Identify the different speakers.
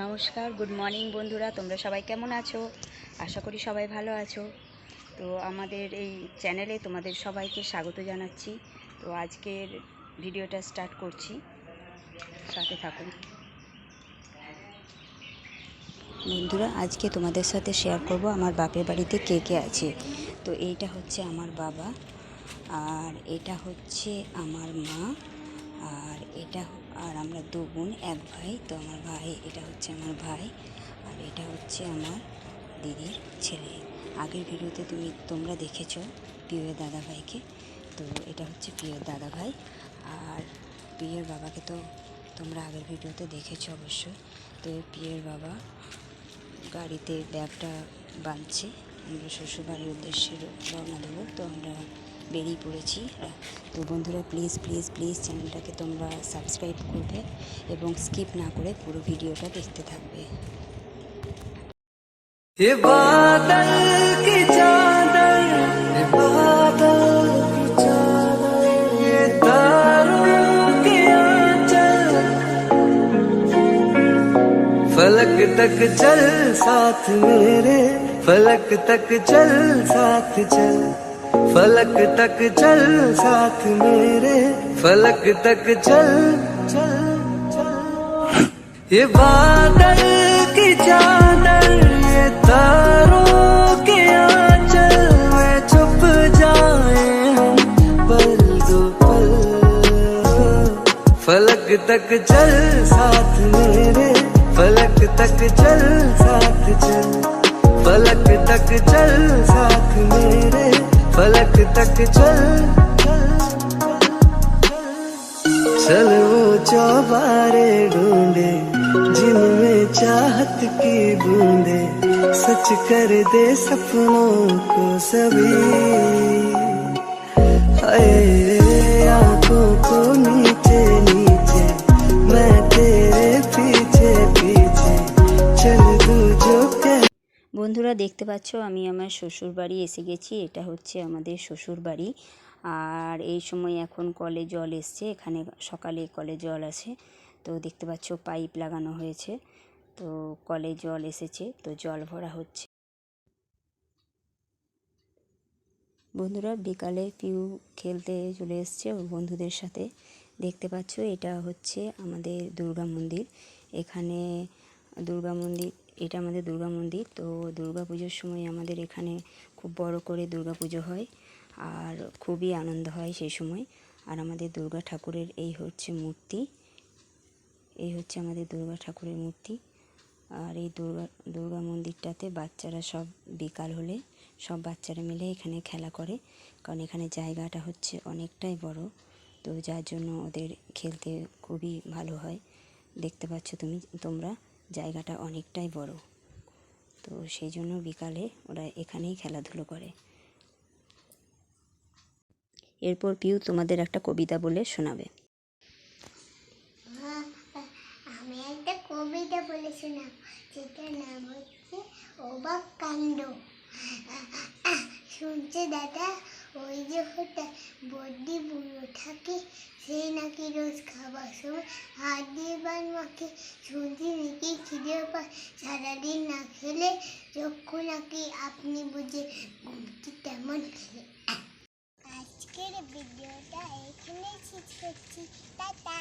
Speaker 1: নমস্কার, good morning বন্ধুরা। তোমরা সবাই কেমন আছো? আশা করি সবাই ভালো আছো। তো আমাদের এই চ্যানেলে তোমাদের সবাইকে স্বাগত জানাচ্ছি। তো আজকের ভিডিওটা স্টার্ট করছি, সাথে থাকুন বন্ধুরা। আজকে তোমাদের সাথে শেয়ার করব আমার বাপের বাড়িতে কে কে আছে। তো এইটা হচ্ছে আমার বাবা, আর এটা হচ্ছে আমার মা, আর আমরা দু বোন এক ভাই। তো আমার ভাই, এটা হচ্ছে আমার ভাই, আর এটা হচ্ছে আমার দিদির ছেলে। আগের ভিডিওতে তোমরা দেখেছো প্রিয়ের দাদা ভাইকে। তো এটা হচ্ছে প্রিয়ের দাদা ভাই, আর প্রিয়ের বাবাকে তো তোমরা আগের ভিডিওতে দেখেছো অবশ্যই। তো প্রিয়ের বাবা গাড়িতে ব্যাগটা বাঁধছে, আমরা শ্বশুরবাড়ির উদ্দেশ্যে রওনা দেবো। তো আমরা বেরিয়ে পড়েছি। তো বন্ধুরা, প্লিজ প্লিজ প্লিজ চ্যানেলটাকে তোমরা সাবস্ক্রাইব করবে এবং স্কিপ না করে পুরো ভিডিওটা দেখতে থাকবে।
Speaker 2: ये बादल की चादर, ये बादल की चादर, ये तारों के आंचल, फलक तक चल साथ मेरे, फलक तक चल साथ चल, फलक तक चल साथ मेरे, फलक तक चल चल चल। ये बादल की चादर, ये तारों के आंचल में छुप जाए हम पल दो पल, फलक तक चल साथ मेरे, फलक तक चल साथ चल, फलक तक चल साथ मेरे, फलक तक चल चल। वो चौबारे ढूंढे जिनमें चाहत की बूंदे, सच कर दे सपनों को सभी, आंखों को नीचे नीचे मैं तेरे पीछे पीछे चल दू जो कह।
Speaker 1: বন্ধুরা, দেখতে পাচ্ছ আমি আমার শ্বশুর বাড়ি এসে গেছি। এটা হচ্ছে আমাদের শ্বশুর বাড়ি, আর এই সময় এখন কলে জল এসছে। এখানে সকালে কলে জল আসে। তো দেখতে পাচ্ছ পাইপ লাগানো হয়েছে, তো কলে জল এসেছে, তো জল ভরা হচ্ছে। বন্ধুরা, বিকালে পিউ খেলতে চলে এসছে ওর বন্ধুদের সাথে। দেখতে পাচ্ছ এটা হচ্ছে আমাদের দুর্গা মন্দির। এখানে দুর্গা মন্দির, এটা আমাদের দুর্গা মন্দির। তো দুর্গা পুজোর সময় আমাদের এখানে খুব বড় করে দুর্গা পুজো হয়, আর খুবই আনন্দ হয় সেই সময়। আর আমাদের দুর্গা ঠাকুরের এই হচ্ছে মূর্তি, এই হচ্ছে আমাদের দুর্গা ঠাকুরের মূর্তি। আর এই দুর্গা মন্দিরটাতে বাচ্চারা সব বিকাল হলে সব বাচ্চারা মিলে এখানে খেলা করে, কারণ এখানে জায়গাটা হচ্ছে অনেকটাই বড়। তো যার জন্য ওদের খেলতে খুবই ভালো হয়। দেখতে পাচ্ছ তোমরা জায়গাটা অনেকটাই বড়, তো সেই জন্য বিকালে ওরা এখানেই খেলাধুলো করে। এরপর পিউ তোমাদের একটা কবিতা বলে শোনাবে।
Speaker 3: আমি একটা কবিতা বলে শোনাব, যেটার নাম হচ্ছে অবাক কাণ্ড। শুনছে দাদা, ওই যে হঠাৎ বড্ডি বুড়ো থাকে, সে নাকি রোজ খাবার সময় হাত দিয়ে বান মাখে। শুনছি নাকি খিদে পায় সারাদিন না খেলে, চক্ষু নাকি আপনি বুঝে ঘুমটি তেমন খেলে। আজকের ভিডিওটা এখানেই শেষ করছি, টাটা।